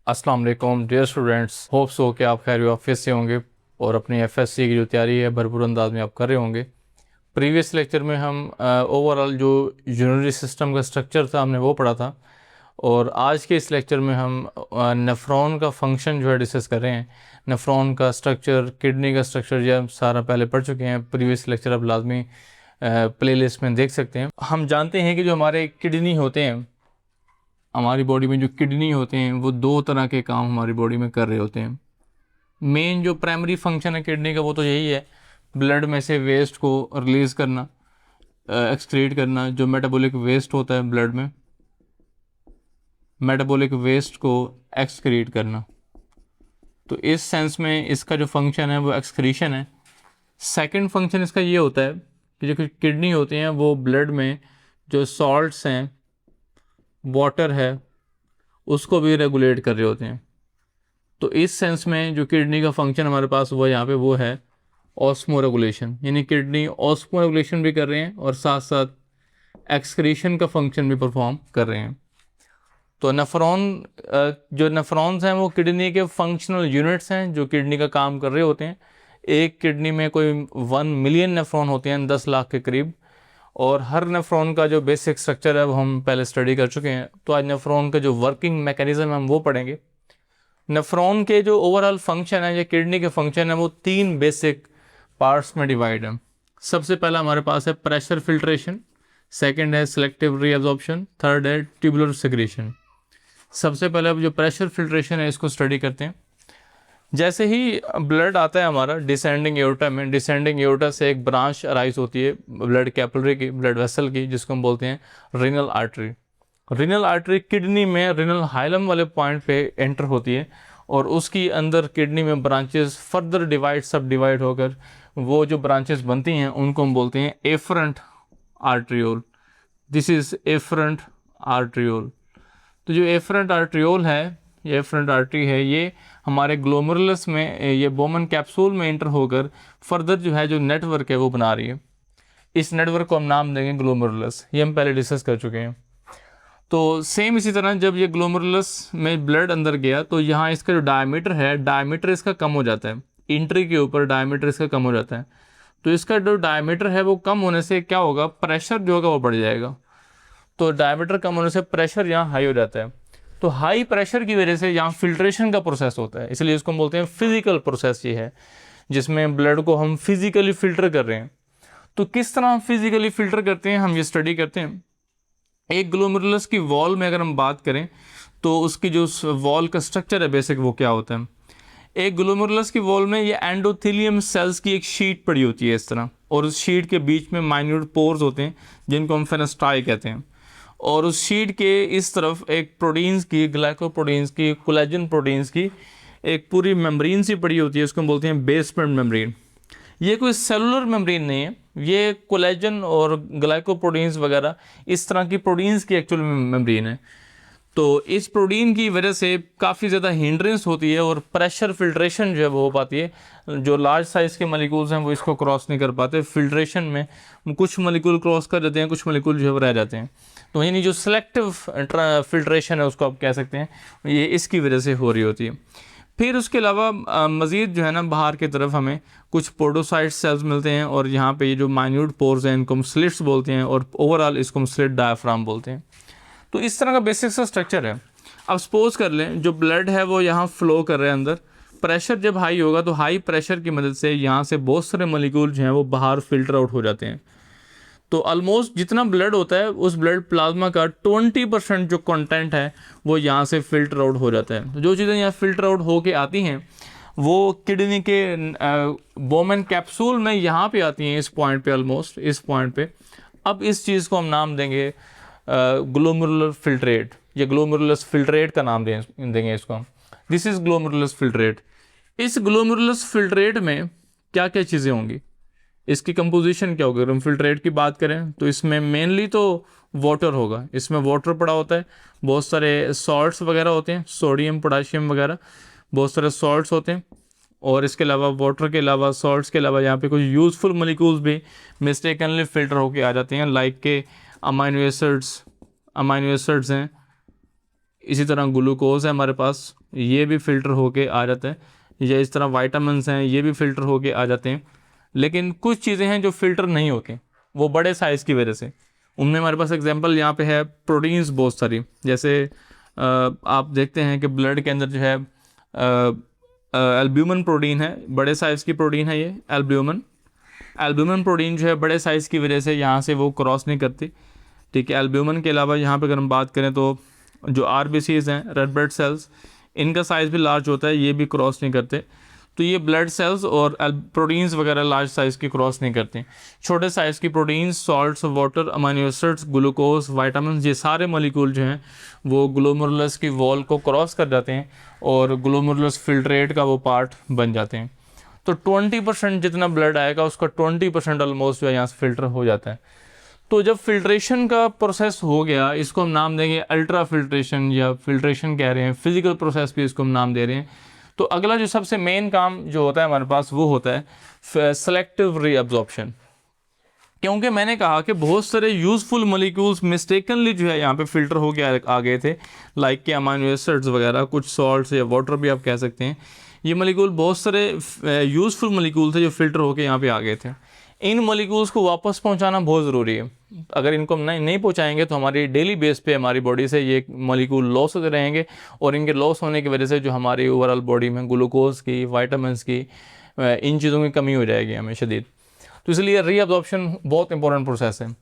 अस्सलाम वालेकुम dear students, hope so कि आप खैर वाफियत से होंगे और अपनी एफएससी की जो तैयारी है भरपूर अंदाज में आप कर रहे होंगे। प्रीवियस लेक्चर में हम ओवरऑल जो यूरिनरी सिस्टम का स्ट्रक्चर था हमने वो पढ़ा था, और आज के इस लेक्चर में हम नेफ्रॉन का फंक्शन जो है डिस्कस कर रहे हैं। नेफ्रॉन का स्ट्रक्चर, किडनी का स्ट्रक्चर ये हम सारा पहले पढ़ चुके हैं। प्रीवियस लेक्चर आप लाजमी प्लेलिस्ट में देख सकते हैं। हम जानते हैं कि जो हमारे किडनी होते हैं, हमारी बॉडी में जो किडनी होते हैं वो दो तरह के काम हमारी बॉडी में कर रहे होते हैं। मेन जो प्राइमरी फंक्शन है किडनी का वो तो यही है, ब्लड में से वेस्ट को रिलीज़ करना, एक्सक्रीट करना। जो मेटाबॉलिक वेस्ट होता है ब्लड में, मेटाबॉलिक वेस्ट को एक्सक्रीट करना। तो इस सेंस में इसका जो फंक्शन है वो एक्सक्रीशन है। सेकंड फंक्शन इसका ये होता है कि जो किडनी होती हैं वो ब्लड में जो सॉल्ट्स हैं, वाटर है, उसको भी रेगुलेट कर रहे होते हैं। तो इस सेंस में जो किडनी का फंक्शन हमारे पास वो यहाँ पे वो है ऑस्मो रेगुलेशन, यानी किडनी ऑस्मो रेगुलेशन भी कर रहे हैं और साथ साथ एक्सक्रीशन का फंक्शन भी परफॉर्म कर रहे हैं। तो जो नेफ्रॉन्स हैं वो किडनी के फंक्शनल यूनिट्स हैं जो किडनी का काम कर रहे होते हैं। एक किडनी में कोई 1 मिलियन नेफ्रॉन होते हैं, 10 लाख के करीब, और हर नेफ्रॉन का जो बेसिक स्ट्रक्चर है वो हम पहले स्टडी कर चुके हैं। तो आज नेफ्रॉन का जो वर्किंग मैकेनिज्म है हम वो पढ़ेंगे। नेफ्रॉन के जो ओवरऑल फंक्शन है या किडनी के फंक्शन है वो 3 बेसिक पार्ट्स में डिवाइड है। सबसे पहला हमारे पास है प्रेशर फिल्ट्रेशन, सेकंड है सिलेक्टिव रीअब्जॉर्प्शन, थर्ड है ट्यूबुलर सेक्रेशन। सबसे पहले अब जो प्रेशर फिल्ट्रेशन है इसको स्टडी करते हैं। जैसे ही ब्लड आता है हमारा डिसेंडिंग एओर्टा में, डिसेंडिंग एओर्टा से एक ब्रांच अराइज होती है ब्लड कैपिलरी की, ब्लड वेसल की, जिसको हम बोलते हैं renal artery. Renal artery kidney में रीनल हाइलम वाले पॉइंट पे एंटर होती है और उसकी अंदर किडनी में ब्रांचेस फर्दर डिवाइड सब डिवाइड होकर वो जो ब्रांचेस बनती हैं उनको हम बोलते हैं efferent arteriole. This is efferent arteriole. तो जो एफरेंट आर्ट्रियोल है, ये एफरेंट आर्टरी है, ये हमारे ग्लोमेरुलस में, ये बोमन कैप्सूल में एंटर होकर फर्दर जो है जो नेटवर्क है वो बना रही है। इस नेटवर्क को हम नाम देंगे ग्लोमेरुलस। ये हम पहले डिस्कस कर चुके हैं। तो सेम इसी तरह जब ये ग्लोमेरुलस में ब्लड अंदर गया तो यहाँ इसका जो डायमीटर है, डायमीटर इसका कम हो जाता है। एंट्री के ऊपर डायमीटर इसका कम हो जाता है। तो इसका जो डायमीटर है वो कम होने से क्या होगा, प्रेशर जो होगा वो बढ़ जाएगा। तो डायमीटर कम होने से प्रेशर यहाँ हाई हो जाता है। तो हाई प्रेशर की वजह से यहाँ फिल्ट्रेशन का प्रोसेस होता है, इसलिए इसको हम बोलते हैं फिजिकल प्रोसेस। ये है जिसमें ब्लड को हम फिजिकली फिल्टर कर रहे हैं। तो किस तरह हम फिजिकली फिल्टर करते हैं हम ये स्टडी करते हैं। एक ग्लोमेरुलस की वॉल में अगर हम बात करें तो उसकी जो वॉल का स्ट्रक्चर है बेसिक वो क्या होता है। एक ग्लोमेरुलस की वॉल में ये एंडोथेलियम सेल्स की एक शीट पड़ी होती है इस तरह, और उस शीट के बीच में माइन्यूट पोर्स होते हैं जिनको हम फेनेस्टाई कहते हैं। और उस शीट के इस तरफ एक प्रोटीन्स की, ग्लाइकोप्रोटीन्स की, कोलेजन प्रोटीन्स की एक पूरी मेम्ब्रेन सी पड़ी होती है, उसको हम बोलते हैं बेसमेंट मेम्ब्रेन। ये कोई सेलुलर मेम्ब्रेन नहीं है, ये कोलेजन और ग्लाइकोप्रोटीन्स वगैरह इस तरह की प्रोटीन्स की एक्चुअल मेम्ब्रेन है। तो इस प्रोटीन की वजह से काफ़ी ज़्यादा हिंड्रेंस होती है और प्रेशर फिल्ट्रेशन जो है वो हो पाती है। जो लार्ज साइज़ के मॉलिक्यूल्स हैं वो इसको क्रॉस नहीं कर पाते। फिल्ट्रेशन में कुछ मॉलिक्यूल क्रॉस कर जाते हैं, कुछ मॉलिक्यूल जो है रह जाते हैं। तो यानी जो सिलेक्टिव फिल्ट्रेशन है उसको आप कह सकते हैं, ये इसकी वजह से हो रही होती है। फिर उसके अलावा मज़ीद जो है ना बाहर की तरफ हमें कुछ पोडोसाइट सेल्स मिलते हैं, और यहाँ पे ये जो माइन्यूट पोर्स हैं इनको हम स्लिट्स बोलते हैं, और ओवरऑल इसको हम स्लिट डायफ्राम बोलते हैं। तो इस तरह का बेसिक सा स्ट्रक्चर है। अब सपोज कर लें जो ब्लड है वो यहाँ फ्लो कर रहे हैं अंदर, प्रेशर जब हाई होगा तो हाई प्रेशर की मदद से यहाँ से बहुत सारे मॉलिक्यूल जो हैं वो बाहर फिल्टर आउट हो जाते हैं। तो ऑलमोस्ट जितना ब्लड होता है उस ब्लड प्लाज्मा का 20% जो कंटेंट है वो यहाँ से फिल्टर आउट हो जाता है। तो जो चीज़ें यहाँ फिल्टर आउट होके आती हैं वो किडनी के बोमन कैप्सूल में यहाँ पे आती हैं, इस पॉइंट पे, ऑलमोस्ट इस पॉइंट पे। अब इस चीज़ को हम नाम देंगे ग्लोमेरुलर फिल्ट्रेट, या ग्लोमेरुलस फिल्ट्रेट का नाम देंगे इसको हम। This is glomerulus filtrate. इस ग्लोमेरुलस फिल्ट्रेट में क्या क्या चीज़ें होंगी, इसकी कंपोजिशन क्या होगी। अगर हम फिल्ट्रेट की बात करें तो इसमें मेनली तो वाटर होगा, इसमें वाटर पड़ा होता है, बहुत सारे सॉल्ट्स वगैरह होते हैं, सोडियम पोटाशियम वगैरह बहुत सारे सॉल्ट्स होते हैं। और इसके अलावा वाटर के अलावा, सॉल्ट्स के अलावा यहाँ पे कुछ यूज़फुल मॉलिक्यूल्स भी मिस्टेकनली फिल्टर होके आ जाते हैं, लाइक के अमाइनो एसिड्स हैं, इसी तरह ग्लूकोज है हमारे पास, ये भी फ़िल्टर होके आ जाता है, या इस तरह वाइटामिन्स हैं ये भी फ़िल्टर होके आ जाते हैं। लेकिन कुछ चीज़ें हैं जो फ़िल्टर नहीं होती, वो बड़े साइज़ की वजह से। उनमें हमारे पास एग्जांपल यहाँ पे है प्रोटीन्स बहुत सारी, जैसे आप देखते हैं कि ब्लड के अंदर जो है एल्ब्यूमिन प्रोटीन है, बड़े साइज़ की प्रोटीन है ये एल्ब्यूमिन प्रोटीन जो है बड़े साइज़ की वजह से यहाँ से वो क्रॉस नहीं करती। ठीक है, एल्ब्यूमिन के अलावा यहाँ पे अगर हम बात करें तो जो RBCs हैं, रेड ब्लड सेल्स, इनका साइज़ भी लार्ज होता है, ये भी क्रॉस नहीं करते। तो ये ब्लड सेल्स और प्रोटीन्स वगैरह लार्ज साइज़ की क्रॉस नहीं करते। छोटे साइज़ की proteins, salts, water, amino acids, glucose, vitamin, ये सारे मॉलिक्यूल जो हैं वो ग्लोमेरुलस की वॉल को क्रॉस कर जाते हैं और ग्लोमेरुलस फिल्ट्रेट का वो पार्ट बन जाते हैं। तो 20% जितना ब्लड आएगा उसका 20% ऑलमोस्ट जो है यहाँ से फ़िल्टर हो जाता है। तो जब फिल्ट्रेशन का प्रोसेस हो गया, इसको हम नाम देंगे अल्ट्रा फिल्ट्रेशन, या फिल्ट्रेशन कह रहे हैं, फिजिकल प्रोसेस भी इसको हम नाम दे रहे हैं। तो अगला जो सबसे मेन काम जो होता है हमारे पास वो होता है सेलेक्टिव रीअब्जॉर्प्शन। क्योंकि मैंने कहा कि बहुत सारे यूज़फुल मॉलिक्यूल्स मिस्टेकनली जो है यहाँ पे फ़िल्टर हो के आ गए थे, लाइक के अमीनो एसिड्स वगैरह, कुछ सॉल्ट्स या वाटर भी आप कह सकते हैं। ये मॉलिक्यूल बहुत सारे यूज़फुल मॉलिक्यूल थे जो फ़िल्टर होके यहाँ पे आ गए थे। इन मॉलिक्यूल्स को वापस पहुँचाना बहुत ज़रूरी है। अगर इनको हम नहीं पहुँचाएंगे तो हमारी डेली बेस पे हमारी बॉडी से ये मॉलिक्यूल लॉस होते रहेंगे, और इनके लॉस होने की वजह से जो हमारी ओवरऑल बॉडी में ग्लूकोज की, वाइटामिन्स की, इन चीज़ों की कमी हो जाएगी हमें शदीद। तो इसलिए रीअब्जॉर्प्शन बहुत इंपॉर्टेंट प्रोसेस है।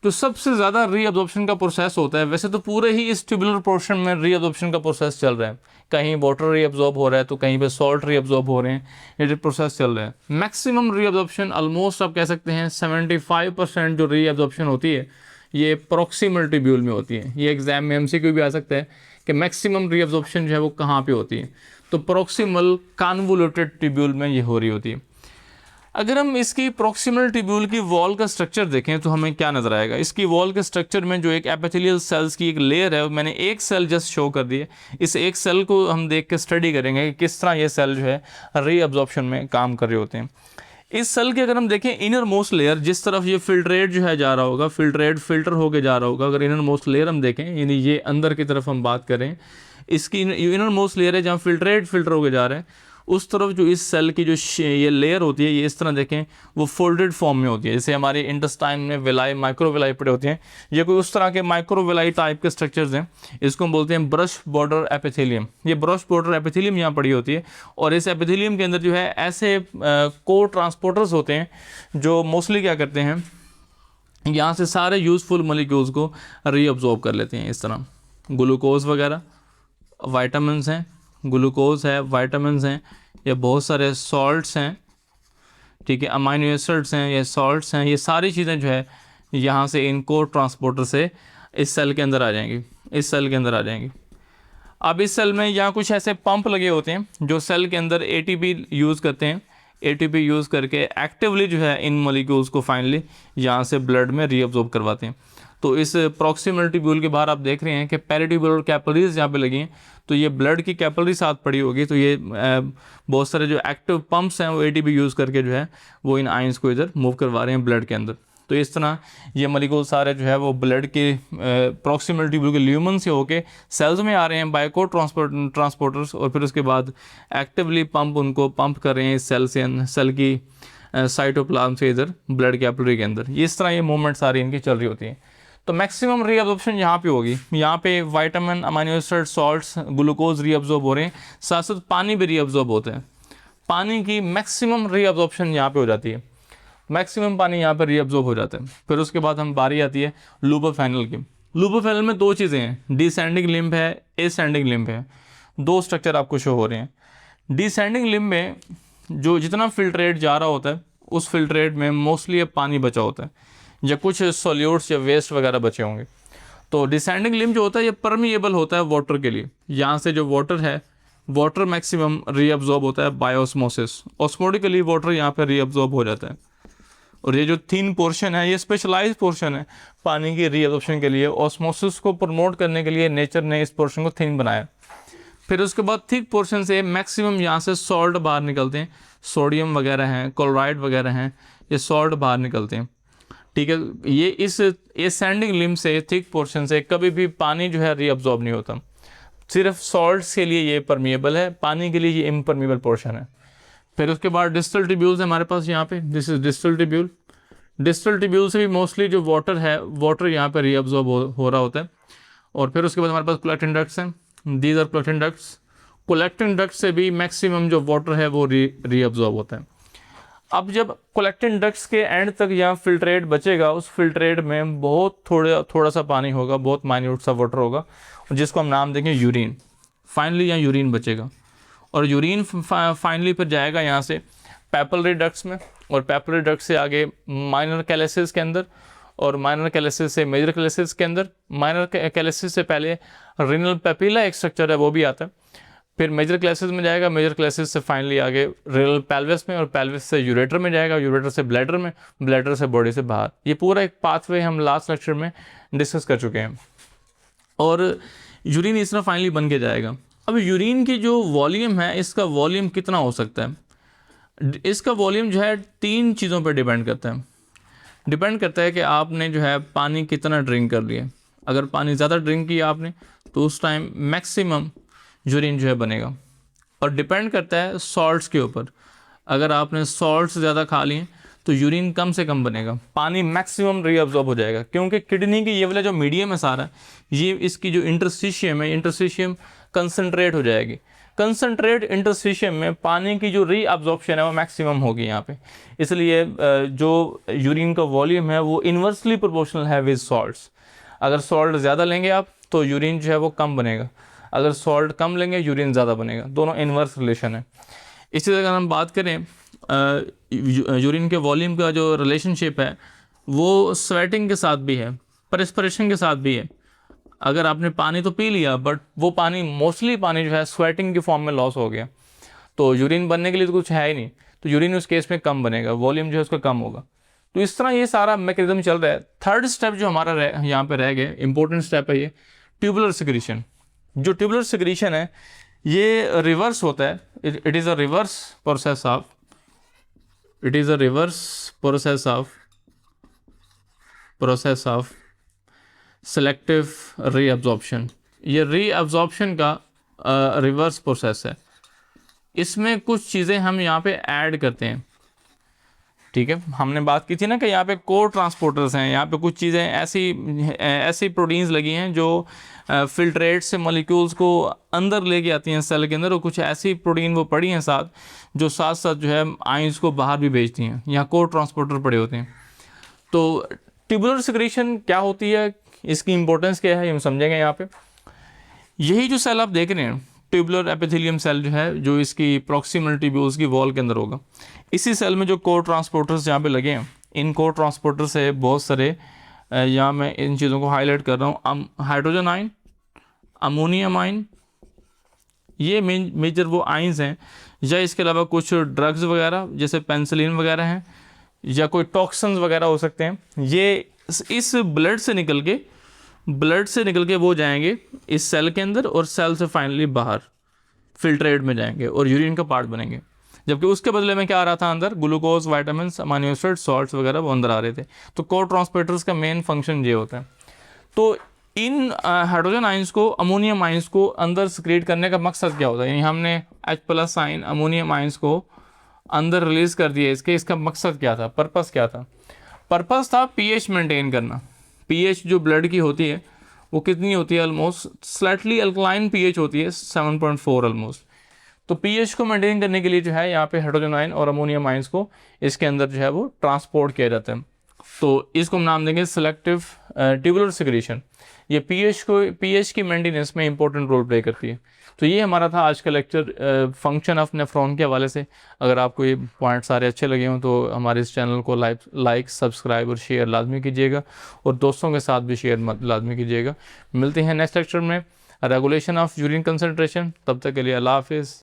तो सबसे ज़्यादा रीअब्जॉर्प्शन का प्रोसेस होता है, वैसे तो पूरे ही इस ट्यूबुलर पोर्शन में रीअब्जॉर्प्शन का प्रोसेस चल रहा है, कहीं वाटर रीअब्जॉर्ब हो रहा है तो कहीं पे सॉल्ट रीअब्जॉर्ब हो रहे हैं, ये प्रोसेस चल रहा है। मैक्सिमम रीअब्जॉर्प्शन ऑलमोस्ट आप कह सकते हैं 75% जो रीअब्जॉर्प्शन होती है ये प्रॉक्सिमल ट्यूब्यूल में होती है। ये एग्जाम में MCQ भी आ सकता है कि मैक्सिमम रीअब्जॉर्प्शन जो है वो कहाँ पे होती है, तो प्रॉक्सिमल कन्वोल्यूटेड ट्यूब्यूल में ये हो रही होती है। अगर हम इसकी प्रॉक्सिमल ट्यूब्यूल की वॉल का स्ट्रक्चर देखें तो हमें क्या नज़र आएगा। इसकी वॉल के स्ट्रक्चर में जो एक एपिथेलियल सेल्स की एक लेयर है, मैंने एक सेल जस्ट शो कर दी है, इस एक सेल को हम देख के स्टडी करेंगे कि किस तरह ये सेल जो है रीअब्जॉर्प्शन में काम कर रहे होते हैं। इस सेल के अगर हम देखें इनर मोस्ट लेयर, जिस तरफ ये फिल्ट्रेट जो है जा रहा होगा, फिल्टर होकर जा रहा होगा, अगर इनर मोस्ट लेयर हम देखें, यानी ये अंदर की तरफ हम बात करें, इसकी इनर मोस्ट लेयर है जहाँ फिल्टर होकर जा रहा है, उस तरफ जो इस सेल की जो ये लेयर होती है, ये इस तरह देखें वो फोल्डेड फॉर्म में होती है, जैसे हमारे इंटेस्टाइन में विलाई, माइक्रोविलाई पड़े होते हैं, ये कोई उस तरह के माइक्रोविलाई टाइप के स्ट्रक्चर्स हैं। इसको हम बोलते हैं ब्रश बॉर्डर एपिथेलियम। ये ब्रश बॉर्डर एपिथेलियम यहाँ पड़ी होती है, और इस एपिथेलियम के अंदर जो है ऐसे को ट्रांसपोर्टर्स होते हैं जो मोस्टली क्या करते हैं, यहाँ से सारे यूज़फुल मॉलिक्यूल्स को रीअब्जॉर्ब कर लेते हैं। इस तरह ग्लूकोज वगैरह, वाइटामिन्स हैं, ग्लूकोज है, वाइटामिन्स हैं, या बहुत सारे सॉल्ट्स हैं, ठीक है, अमीनो एसिड्स हैं, ये सॉल्ट्स हैं, ये सारी चीज़ें जो है यहाँ से इनको ट्रांसपोर्टर से इस सेल के अंदर आ जाएंगी, इस सेल के अंदर आ जाएंगी। अब इस सेल में यहाँ कुछ ऐसे पंप लगे होते हैं जो सेल के अंदर ATP यूज़ करते हैं, ATP यूज़ करके एक्टिवली जो है इन मॉलिक्यूल्स को फाइनली यहाँ से ब्लड में रीअब्जॉर्ब करवाते हैं। तो इस प्रॉक्सिमल ट्यूब्यूल के बाहर आप देख रहे हैं कि पेरिट्यूबुलर कैपिलरीज यहाँ पे लगी हैं, तो ये ब्लड की कैपिलरी साथ पड़ी होगी, तो ये बहुत सारे जो एक्टिव पंप्स हैं वो ATP यूज़ करके जो है वो इन आयंस को इधर मूव करवा रहे हैं ब्लड के अंदर। तो इस तरह ये मॉलिक्यूल सारे जो है वो ब्लड के प्रॉक्सिमल ट्यूब्यूल के ल्यूमन से होके सेल्स में आ रहे हैं बाय को ट्रांसपोर्टर्स, और फिर उसके बाद एक्टिवली पंप उनको पंप कर रहे हैं इस सेल से, सेल की साइटोप्लाज्म से इधर ब्लड कैपिलरी के अंदर। ये इस तरह ये मूवमेंट सारी इनकी चल रही होती हैं। तो मैक्सिमम रीअब्जॉर्प्शन यहाँ पे होगी, यहाँ पे vitamin, amino acid, salts, glucose reabsorb हो रहे हैं, साथ साथ पानी भी रीअब्जॉर्ब होता है। पानी की मैक्सिमम रीअब्जॉर्प्शन यहाँ पे हो जाती है, मैक्सिमम पानी यहाँ पर रीअब्जॉर्ब हो जाता है। फिर उसके बाद हम बारी आती है लूपोफेनल की। लूपोफेनल में दो चीज़ें हैं, डिसेंडिंग लिम्ब है, एसेंडिंग लिम्ब है, दो स्ट्रक्चर आपको शो हो रहे हैं। डिसेंडिंग लिम्ब में जो जितना फिल्ट्रेट जा रहा होता है उस फिल्ट्रेट में मोस्टली अब पानी बचा होता है, या कुछ सॉल्यूट्स या वेस्ट वगैरह बचे होंगे। तो डिसेंडिंग लिम्ब जो होता है ये परमिएबल होता है वाटर के लिए, यहाँ से जो वाटर है, वाटर मैक्सिमम रीअब्जॉर्ब होता है बाय ऑस्मोसिस, ऑस्मोटिकली वाटर यहाँ पे रीअब्जॉर्ब हो जाता है। और ये जो थिन पोर्शन है ये स्पेशलाइज्ड पोर्शन है पानी की रीअब्जॉर्प्शन के लिए, ऑस्मोसिस को प्रमोट करने के लिए नेचर ने इस पोर्शन को थिन बनाया। फिर उसके बाद थिक पोर्शन से मैक्सिमम यहाँ से सॉल्ट बाहर निकलते हैं, सोडियम वगैरह हैं, क्लोराइड वगैरह हैं, ये सॉल्ट बाहर निकलते हैं, ठीक है। ये इस एसेंडिंग लिम्ब से, थिक पोर्शन से कभी भी पानी जो है रीअब्जॉर्ब नहीं होता। सिर्फ सॉल्ट्स के लिए ये परमिएबल है, पानी के लिए ये इम्परमिएबल पोर्शन है। फिर उसके बाद डिस्टल ट्यूब्यूल्स है हमारे पास यहाँ पे, this is distal tubule. Distal tubule से भी मोस्टली जो वाटर है, वाटर यहाँ पे रीअब्जॉर्ब हो रहा होता है। और फिर उसके बाद हमारे पास कलेक्टिंग डक्ट्स हैं, these are collecting ducts. Collecting duct से भी मैक्सिमम जो वाटर है वो रीअब्जॉर्ब होता है। अब जब कलेक्टिंग डक्ट्स के एंड तक यहाँ फिल्ट्रेट बचेगा, उस फिल्ट्रेट में बहुत थोड़ा सा पानी होगा, बहुत माइन्यूट सा वाटर होगा, जिसको हम नाम देंगे यूरिन। फाइनली यहाँ यूरिन बचेगा और यूरिन फाइनली फिर जाएगा यहाँ से पैपिलरी डक्ट्स में, और पैपिलरी डक्ट से आगे माइनर कैलेसिस के अंदर, और माइनर कैलेसिस से मेजर कैलेसिस के अंदर। माइनर कैलेसिस से पहले रीनल पेपिला एक स्ट्रक्चर है वो भी आता है, फिर मेजर क्लासेस में जाएगा, मेजर क्लासेस से फाइनली आगे रेनल पेल्विस में, और पेल्विस से यूरेटर में जाएगा, यूरेटर से ब्लैडर में, ब्लैडर से बॉडी से बाहर। ये पूरा एक पाथवे हम लास्ट लेक्चर में डिस्कस कर चुके हैं। और यूरिन इस तरह फाइनली बन के जाएगा। अब यूरिन की जो वॉल्यूम है, इसका वॉल्यूम कितना हो सकता है? इसका वॉल्यूम जो है 3 चीज़ों पर डिपेंड करता है। डिपेंड करता है कि आपने जो है पानी कितना ड्रिंक कर लिया। अगर पानी ज़्यादा ड्रिंक किया आपने तो उस टाइम मैक्सिमम यूरिन जो है बनेगा। और डिपेंड करता है सॉल्ट्स के ऊपर। अगर आपने सॉल्ट्स ज़्यादा खा लिए तो यूरिन कम से कम बनेगा, पानी मैक्सिमम रीअब्जॉर्ब हो जाएगा, क्योंकि किडनी की ये वाला जो मीडियम है सारा, ये इसकी जो इंटरस्टिशियम है, इंटरस्टिशियम कंसनट्रेट हो जाएगी। कंसनट्रेट इंटरस्टिशियम में पानी की जो रीअब्जॉर्प्शन है वो मैक्सिमम होगी यहाँ पे। इसलिए जो यूरिन का वॉल्यूम है वो इन्वर्सली प्रोपोर्शनल है विद सॉल्ट्स। अगर सॉल्ट ज़्यादा लेंगे आप तो यूरिन जो है वो कम बनेगा, अगर सॉल्ट कम लेंगे यूरिन ज़्यादा बनेगा, दोनों इन्वर्स रिलेशन है। इसी तरह अगर हम बात करें यूरिन के वॉल्यूम का जो रिलेशनशिप है वो स्वेटिंग के साथ भी है, परस्पिरेशन के साथ भी है। अगर आपने पानी तो पी लिया बट वो पानी, मोस्टली पानी जो है स्वेटिंग के फॉर्म में लॉस हो गया, तो यूरिन बनने के लिए तो कुछ है ही नहीं, तो यूरिन उस केस में कम बनेगा, वॉल्यूम जो है उसका कम होगा। तो इस तरह ये सारा मैकेनिज्म चल रहा है। थर्ड स्टेप जो हमारा यहाँ पे रह गया, इंपॉर्टेंट स्टेप है ये ट्यूबुलर सिक्रीशन। जो ट्यूबुलर सिक्रीशन है ये रिवर्स होता है, it is a reverse process of, it is a reverse process of selective reabsorption. ये रीअब्जॉर्प्शन का रिवर्स प्रोसेस है। इसमें कुछ चीज़ें हम यहाँ पे ऐड करते हैं, ठीक है। हमने बात की थी ना कि यहाँ पे कोर ट्रांसपोर्टर्स हैं, यहाँ पे कुछ चीज़ें ऐसी प्रोटीन्स लगी हैं जो फिल्ट्रेट से मॉलिक्यूल्स को अंदर लेके आती हैं सेल के अंदर, और कुछ ऐसी प्रोटीन वो पड़ी हैं साथ जो साथ साथ जो है आयंस को बाहर भी भेजती हैं। यहाँ कोर ट्रांसपोर्टर पड़े होते हैं। तो ट्यूबुलर सिक्रीशन क्या होती है, इसकी इंपॉर्टेंस क्या है, हम समझेंगे यहाँ पे। यही जो सेल आप देख रहे हैं ट्यूबुलर एपिथेलियम सेल जो है, जो इसकी प्रॉक्सिमल ट्यूब्यूल्स की वॉल के अंदर होगा, इसी सेल में जो कोर ट्रांसपोर्टर्स यहाँ पे लगे हैं, इन कोर ट्रांसपोर्टर से बहुत सारे, यहाँ मैं इन चीज़ों को हाईलाइट कर रहा हूँ, हाइड्रोजन आयन, अमोनियम आयन, ये मेजर वो आयंस हैं। या इसके अलावा कुछ ड्रग्स वगैरह जैसे पेंसिलिन वगैरह हैं, या कोई टॉक्सिन्स वगैरह हो सकते हैं, ये इस ब्लड से निकल के वो जाएंगे इस सेल के अंदर, और सेल से फाइनली बाहर फिल्ट्रेट में जाएंगे और यूरिन का पार्ट बनेंगे। जबकि उसके बदले में क्या आ रहा था अंदर, glucose, vitamin, amino acid, salts वगैरह वो अंदर आ रहे थे। तो कोर ट्रांसपोर्टर्स का मेन फंक्शन ये होता है। तो इन हाइड्रोजन आयंस को, अमोनियम आयंस को अंदर सिक्रीट करने का मकसद क्या होता है, यानी हमने H+ आयन अमोनियम आयंस को अंदर रिलीज़ कर दिया, इसका मकसद क्या था, पर्पस क्या था? पर्पस था pH मेंटेन करना। pH जो ब्लड की होती है वो कितनी होती है, ऑलमोस्ट स्लाइटली अल्कलाइन pH होती है, 7.4 ऑलमोस्ट। तो pH को मेंटेन करने के लिए जो है यहाँ पे हाइड्रोजन आयन और अमोनियम आयंस को इसके अंदर जो है वो ट्रांसपोर्ट किया जाता है। तो इसको हम नाम देंगे सेलेक्टिव ट्यूबुलर सिक्रीशन। ये pH की मेंटेनेंस में इंपॉर्टेंट रोल प्ले करती है। तो ये हमारा था आज का लेक्चर फंक्शन ऑफ नेफ्रॉन के हवाले से। अगर आपको ये पॉइंट सारे अच्छे लगे हों तो हमारे इस चैनल को लाइक, सब्सक्राइब और शेयर लाजमी कीजिएगा, और दोस्तों के साथ भी शेयर लाजमी कीजिएगा। मिलते हैं नेक्स्ट लेक्चर में, रेगुलेशन ऑफ यूरिन कंसंट्रेशन। तब तक के लिए अल्लाह हाफिज़।